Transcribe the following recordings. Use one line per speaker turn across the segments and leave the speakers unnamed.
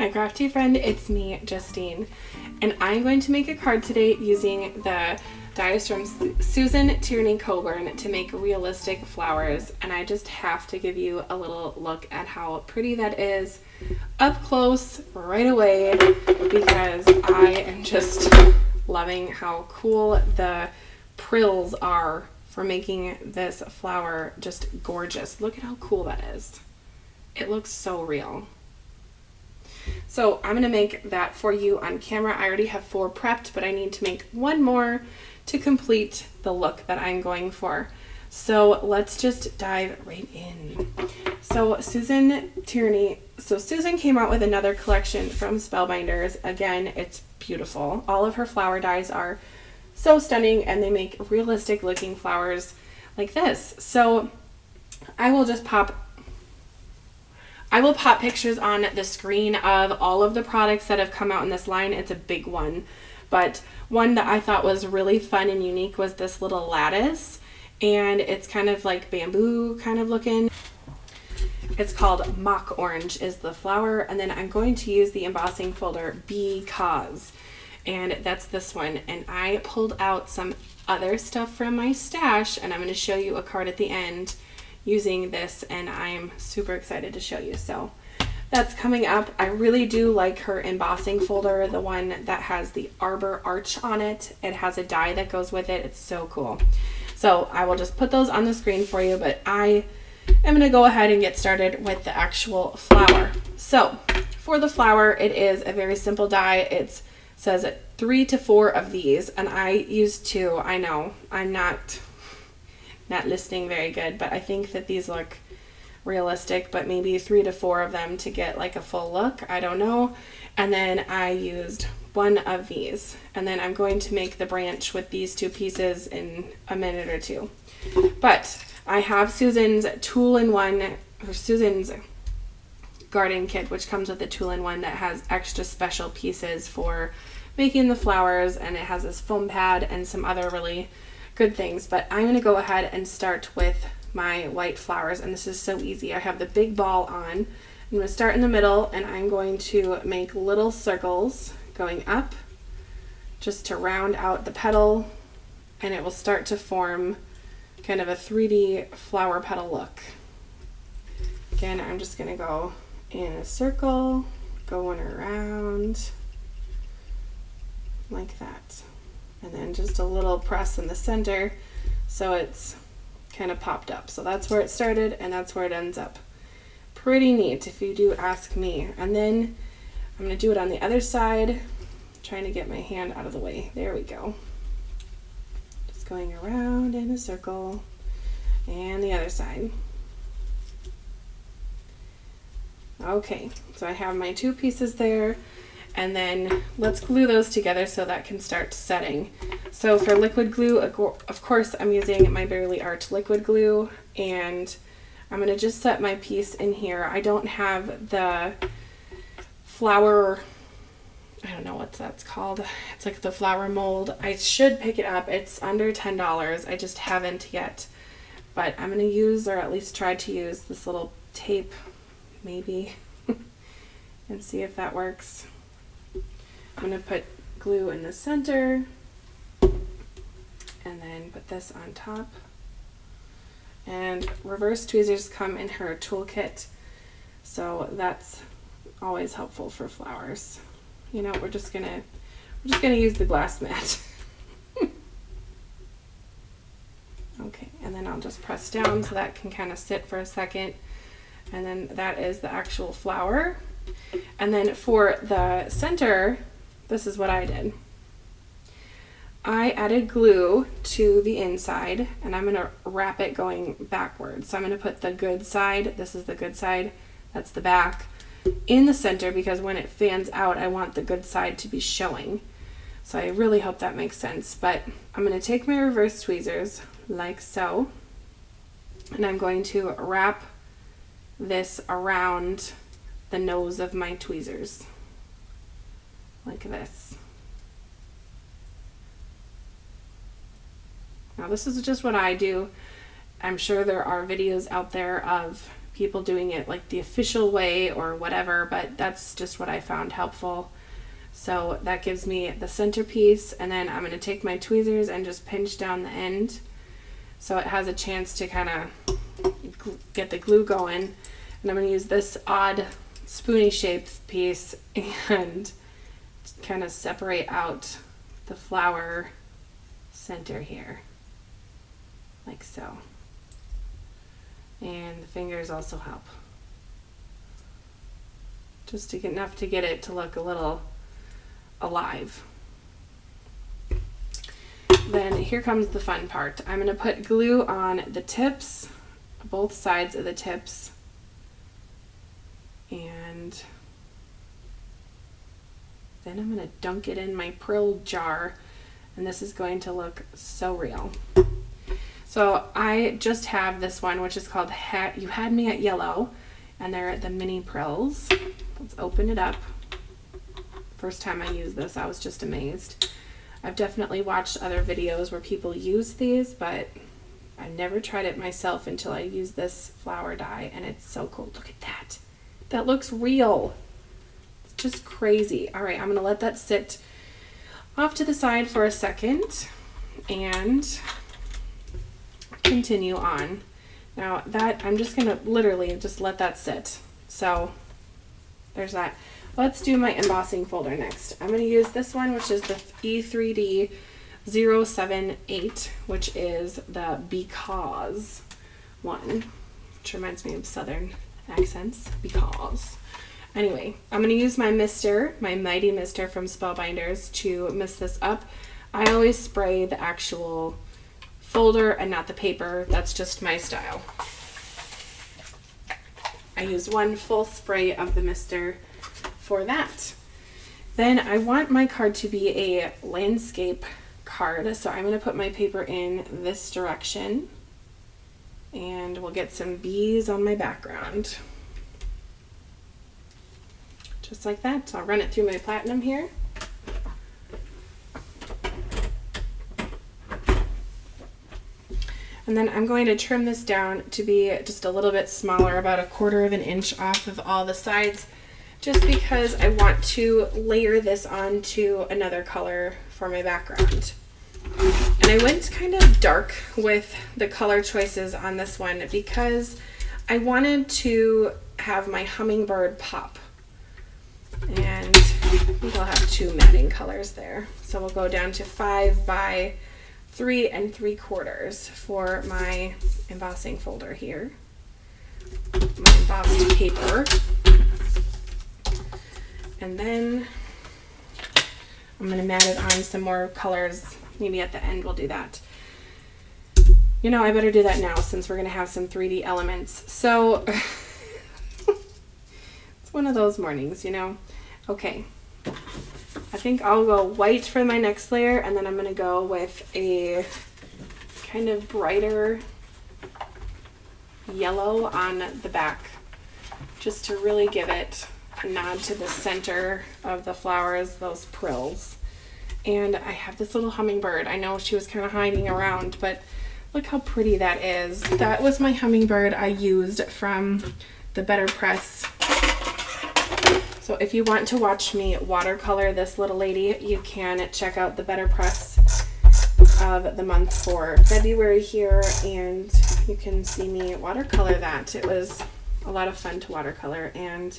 my crafty friend, it's me, Justine, and I'm going to make a card today using the dies from Susan Tierney-Cockburn to make realistic flowers, and I just have to give you a little look at how pretty that is up close right away because I am just loving how cool the frills are for making this flower just gorgeous. Look at how cool that is. It looks so real. So I'm going to make that for you on camera. I already have 4 prepped, but I need to make 1 more to complete the look that I'm going for. So let's just dive right in. So Susan came out with another collection from Spellbinders. Again, it's beautiful. All of her flower dies are so stunning and they make realistic looking flowers like this. So I will pop pictures on the screen of all of the products that have come out in this line. It's a big one, but one that I thought was really fun and unique was this little lattice, and it's kind of like bamboo kind of looking. It's called Mock Orange is the flower, and then I'm going to use the embossing folder because, and that's this one, and I pulled out some other stuff from my stash, and I'm going to show you a card at the end using this, and I'm super excited to show you. So that's coming up. I really do like her embossing folder, the one that has the Arbor arch on it. It has a die that goes with it. It's so cool. So I will just put those on the screen for you, but I am going to go ahead and get started with the actual flower. So for the flower, it is a very simple die. It says 3 to 4 of these, and I used 2. I know I'm not listening very good, but I think that these look realistic, but maybe 3 to 4 of them to get like a full look. I don't know. And then I used 1 of these, and then I'm going to make the branch with these 2 pieces in a minute or 2. But I have Susan's Susan's garden kit, which comes with a tool-in-one that has extra special pieces for making the flowers, and it has this foam pad and some other really good things. But I'm going to go ahead and start with my white flowers, and this is so easy. I have the big ball on. I'm going to start in the middle, and I'm going to make little circles going up just to round out the petal, and it will start to form kind of a 3D flower petal look. Again, I'm just going to go in a circle, going around like that. And then just a little press in the center so it's kind of popped up. So that's where it started, and that's where it ends up. Pretty neat if you do ask me. And then I'm going to do it on the other side, trying to get my hand out of the way. There we go. Just going around in a circle, and the other side. Okay, so I have my 2 pieces there. And then let's glue those together so that can start setting. So for liquid glue, of course, I'm using my Barely Art liquid glue, and I'm going to just set my piece in here. I don't have the flower, I don't know what that's called. It's like the flower mold. I should pick it up. It's under $10. I just haven't yet. But I'm going to use, or at least try to use, this little tape, maybe, and see if that works. I'm going to put glue in the center and then put this on top. And reverse tweezers come in her toolkit, so that's always helpful for flowers. You know, we're just gonna use the glass mat. Okay, and then I'll just press down so that can kind of sit for a second, and then that is the actual flower. And then for the center, this is what I did. I added glue to the inside, and I'm going to wrap it going backwards. So I'm going to put the good side, this is the good side, that's the back, in the center, because when it fans out, I want the good side to be showing. So I really hope that makes sense. But I'm going to take my reverse tweezers, like so, and I'm going to wrap this around the nose of my tweezers, like this. Now this is just what I do. I'm sure there are videos out there of people doing it like the official way or whatever, but that's just what I found helpful. So that gives me the centerpiece, and then I'm going to take my tweezers and just pinch down the end so it has a chance to kind of get the glue going. And I'm going to use this odd spoony shaped piece and kind of separate out the flower center here, like so. And the fingers also help, just to get enough to get it to look a little alive. Then here comes the fun part. I'm going to put glue on the tips, both sides of the tips, and then I'm going to dunk it in my Prill jar, and this is going to look so real. So I just have this one, which is called You Had Me at Yellow, and they're the mini Prills. Let's open it up. First time I used this, I was just amazed. I've definitely watched other videos where people use these, but I never tried it myself until I used this flower dye, and it's so cool. Look at that. That looks real. It's just crazy. All right, I'm going to let that sit off to the side for a second and continue on. Now that I'm just going to literally just let that sit. So there's that. Let's do my embossing folder next. I'm going to use this one, which is the E3D 078, which is the Because one, which reminds me of Southern accents. Because. Anyway, I'm going to use my mister, my mighty mister from Spellbinders, to mist this up. I always spray the actual folder and not the paper. That's just my style. I use one full spray of the mister for that. Then I want my card to be a landscape card, so I'm going to put my paper in this direction, and we'll get some bees on my background. Just like that. So I'll run it through my platinum here. And then I'm going to trim this down to be just a little bit smaller, about 1/4 of an inch off of all the sides, just because I want to layer this onto another color for my background. And I went kind of dark with the color choices on this one because I wanted to have my hummingbird pop. And I think I'll have 2 matting colors there. So we'll go down to 5 by 3 3/4 for my embossing folder here. My embossed paper. And then I'm going to mat it on some more colors. Maybe at the end we'll do that. You know, I better do that now since we're going to have some 3D elements. So it's one of those mornings, you know. Okay. I think I'll go white for my next layer, and then I'm going to go with a kind of brighter yellow on the back, just to really give it a nod to the center of the flowers, those prills. And I have this little hummingbird. I know she was kind of hiding around, but look how pretty that is. That was my hummingbird I used from the Better Press. So if you want to watch me watercolor this little lady, you can check out the Better Press of the month for February here, and you can see me watercolor that. It was a lot of fun to watercolor, and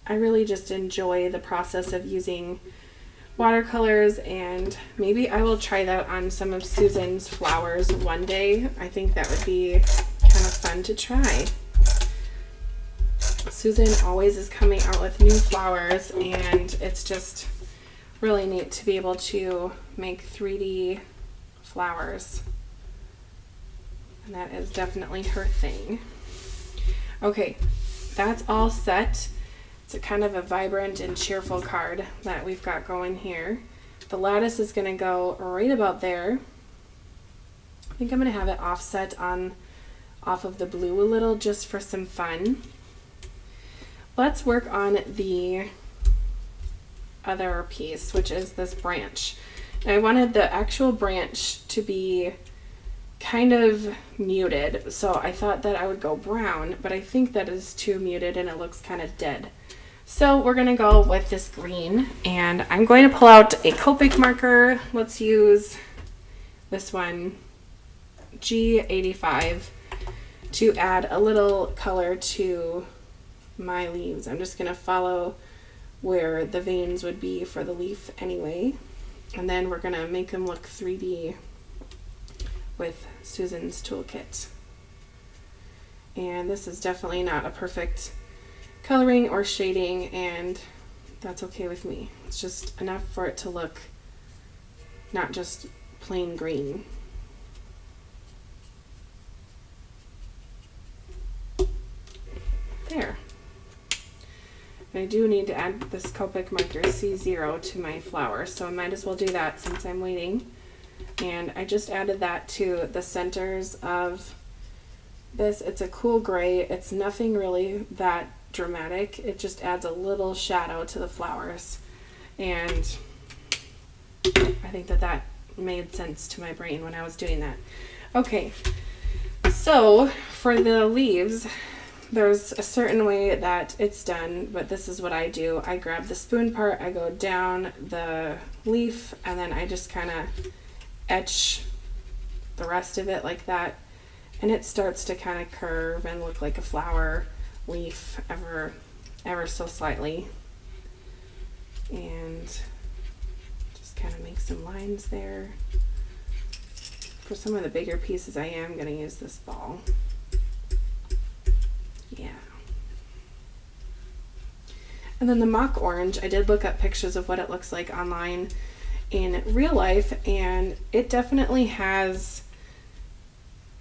I really just enjoy the process of using watercolors, and maybe I will try that on some of Susan's flowers one day. I think that would be kind of fun to try. Susan always is coming out with new flowers, and it's just really neat to be able to make 3D flowers. And that is definitely her thing. Okay, that's all set. It's a kind of a vibrant and cheerful card that we've got going here. The lattice is going to go right about there. I think I'm going to have it offset off of the blue a little just for some fun. Let's work on the other piece, which is this branch. And I wanted the actual branch to be kind of muted, so I thought that I would go brown, but I think that is too muted and it looks kind of dead. So we're gonna go with this green, and I'm going to pull out a Copic marker. Let's use this one, G85, to add a little color to my leaves. I'm just gonna follow where the veins would be for the leaf anyway, and then we're gonna make them look 3D with Susan's toolkit. And this is definitely not a perfect coloring or shading, and that's okay with me. It's just enough for it to look not just plain green. There. And I do need to add this Copic marker C0 to my flower, so I might as well do that since I'm waiting. And I just added that to the centers of this. It's a cool gray. It's nothing really that dramatic. It just adds a little shadow to the flowers, and I think that that made sense to my brain when I was doing that. Okay, so for the leaves, there's a certain way that it's done, but this is what I do. I grab the spoon part, I go down the leaf, and then I just kind of etch the rest of it like that, and it starts to kind of curve and look like a flower leaf ever so slightly. And just kind of make some lines there. For some of the bigger pieces, I am going to use this ball. Yeah. And then the mock orange, I did look up pictures of what it looks like online in real life, and it definitely has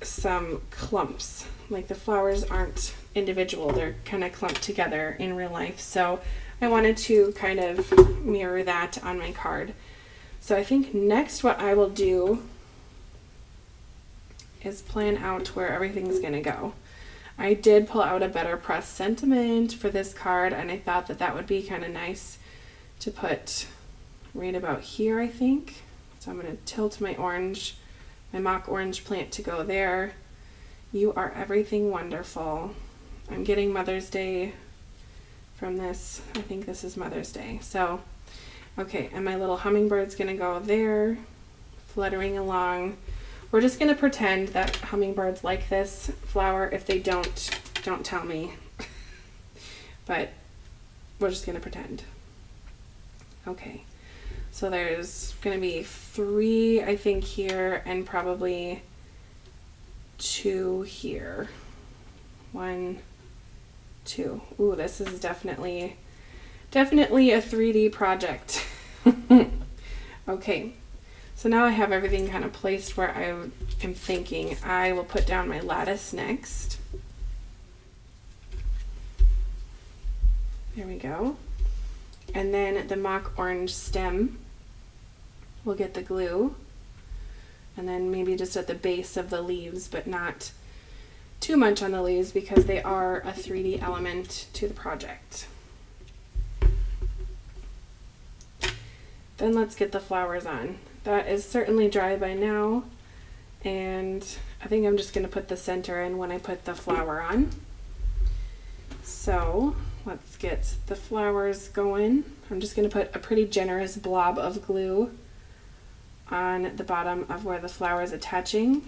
some clumps. Like the flowers aren't individual, they're kind of clumped together in real life. So I wanted to kind of mirror that on my card. So I think next what I will do is plan out where everything's going to go. I did pull out a Better Press sentiment for this card, and I thought that that would be kind of nice to put right about here, I think. So I'm going to tilt my orange, my mock orange plant to go there. You are everything wonderful. I'm getting Mother's Day from this. I think this is Mother's Day. So, okay, and my little hummingbird's going to go there, fluttering along. We're just going to pretend that hummingbirds like this flower. If they don't tell me. But we're just going to pretend. Okay. So there's going to be 3, I think, here, and probably 2 here. 1, 2. Ooh, this is definitely a 3D project. Okay. So now I have everything kind of placed where I am thinking. I will put down my lattice next. There we go. And then the mock orange stem, we'll get the glue. And then maybe just at the base of the leaves, but not too much on the leaves because they are a 3D element to the project. Then let's get the flowers on. That is certainly dry by now, and I think I'm just going to put the center in when I put the flower on. So let's get the flowers going. I'm just going to put a pretty generous blob of glue on the bottom of where the flower is attaching.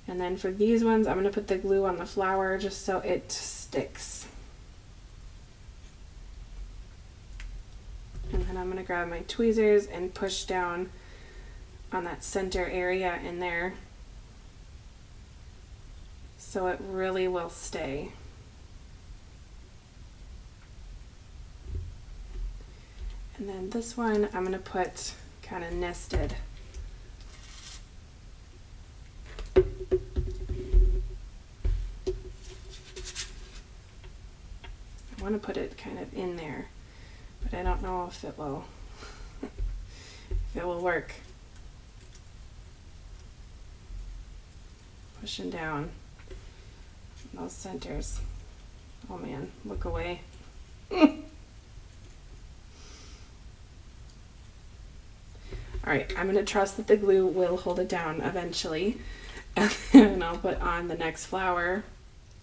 And then for these ones, I'm going to put the glue on the flower just so it sticks. And then I'm going to grab my tweezers and push down on that center area in there so it really will stay. And then this one I'm going to put kind of nested. I want to put it kind of in there, but I don't know if it will work. Pushing down those centers. Oh man, look away. Alright, I'm going to trust that the glue will hold it down eventually. And then I'll put on the next flower.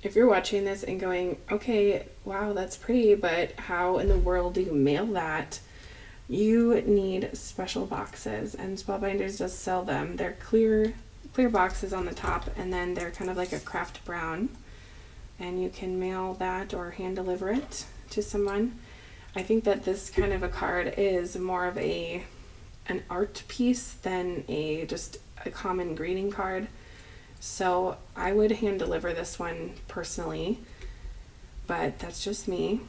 If you're watching this and going, okay, wow, that's pretty, but how in the world do you mail that? You need special boxes, and Spellbinders does sell them. They're clear boxes on the top, and then they're kind of like a craft brown, and you can mail that or hand deliver it to someone. I think that this kind of a card is more of an art piece than just a common greeting card. So I would hand deliver this one personally, but that's just me.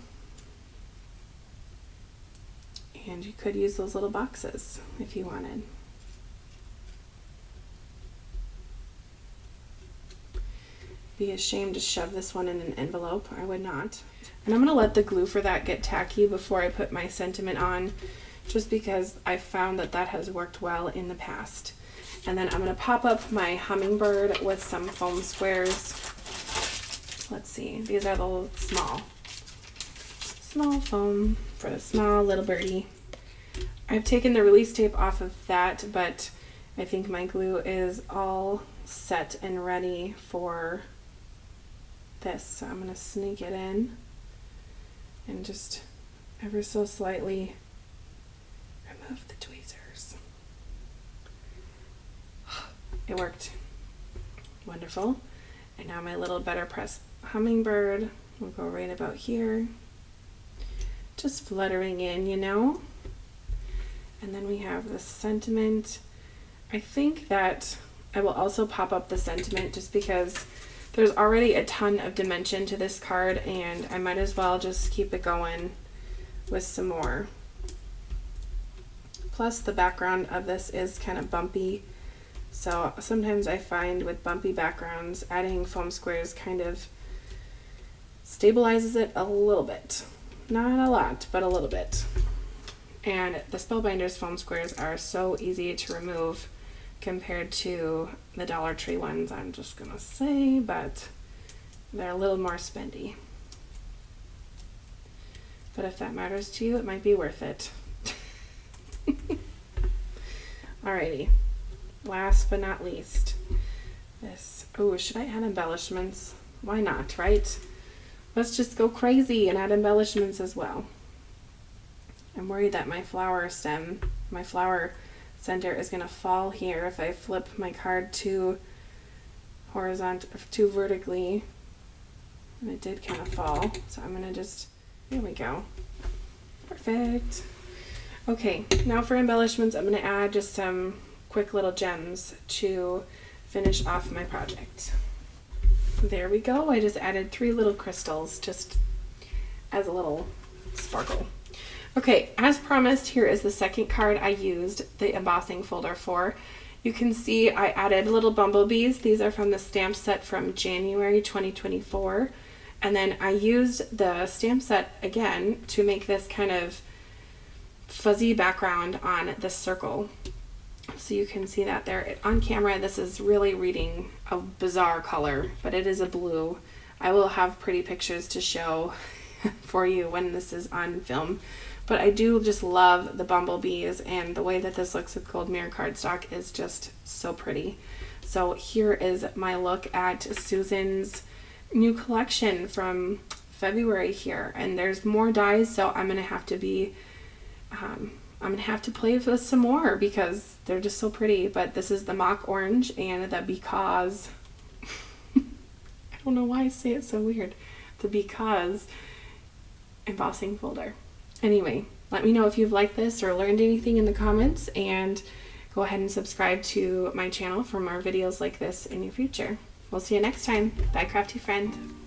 And you could use those little boxes if you wanted. Be ashamed to shove this one in an envelope. I would not. And I'm going to let the glue for that get tacky before I put my sentiment on, just because I found that that has worked well in the past. And then I'm going to pop up my hummingbird with some foam squares. Let's see, these are the small foam for the small little birdie. I've taken the release tape off of that, but I think my glue is all set and ready for this. So I'm going to sneak it in and just ever so slightly remove the tweezers. It worked. Wonderful. And now my little better press hummingbird will go right about here. Just fluttering in, you know. And then we have the sentiment. I think that I will also pop up the sentiment just because there's already a ton of dimension to this card, and I might as well just keep it going with some more. Plus the background of this is kind of bumpy, so sometimes I find with bumpy backgrounds adding foam squares kind of stabilizes it a little bit. Not a lot, but a little bit. And the Spellbinders foam squares are so easy to remove compared to the Dollar Tree ones, I'm just gonna say, but they're a little more spendy. But if that matters to you, it might be worth it. Alrighty, last but not least, this. Oh, should I add embellishments? Why not, right? Let's just go crazy and add embellishments as well. I'm worried that my flower center is going to fall here if I flip my card too vertically. And it did kind of fall, so I'm going to just, there we go. Perfect. Okay, now for embellishments, I'm going to add just some quick little gems to finish off my project. There we go. I just added 3 little crystals just as a little sparkle. Okay, as promised, here is the second card I used the embossing folder for. You can see I added little bumblebees. These are from the stamp set from January 2024. And then I used the stamp set again to make this kind of fuzzy background on this circle. So you can see that there. On camera, this is really reading a bizarre color, but it is a blue. I will have pretty pictures to show for you when this is on film. But I do just love the bumblebees, and the way that this looks with gold mirror cardstock is just so pretty. So here is my look at Susan's new collection from February here, and there's more dies, so I'm gonna have to play with this some more because they're just so pretty. But this is the mock orange and the because I don't know why I say it so weird, the because embossing folder. Anyway, let me know if you've liked this or learned anything in the comments, and go ahead and subscribe to my channel for more videos like this in your future. We'll see you next time. Bye, crafty friend.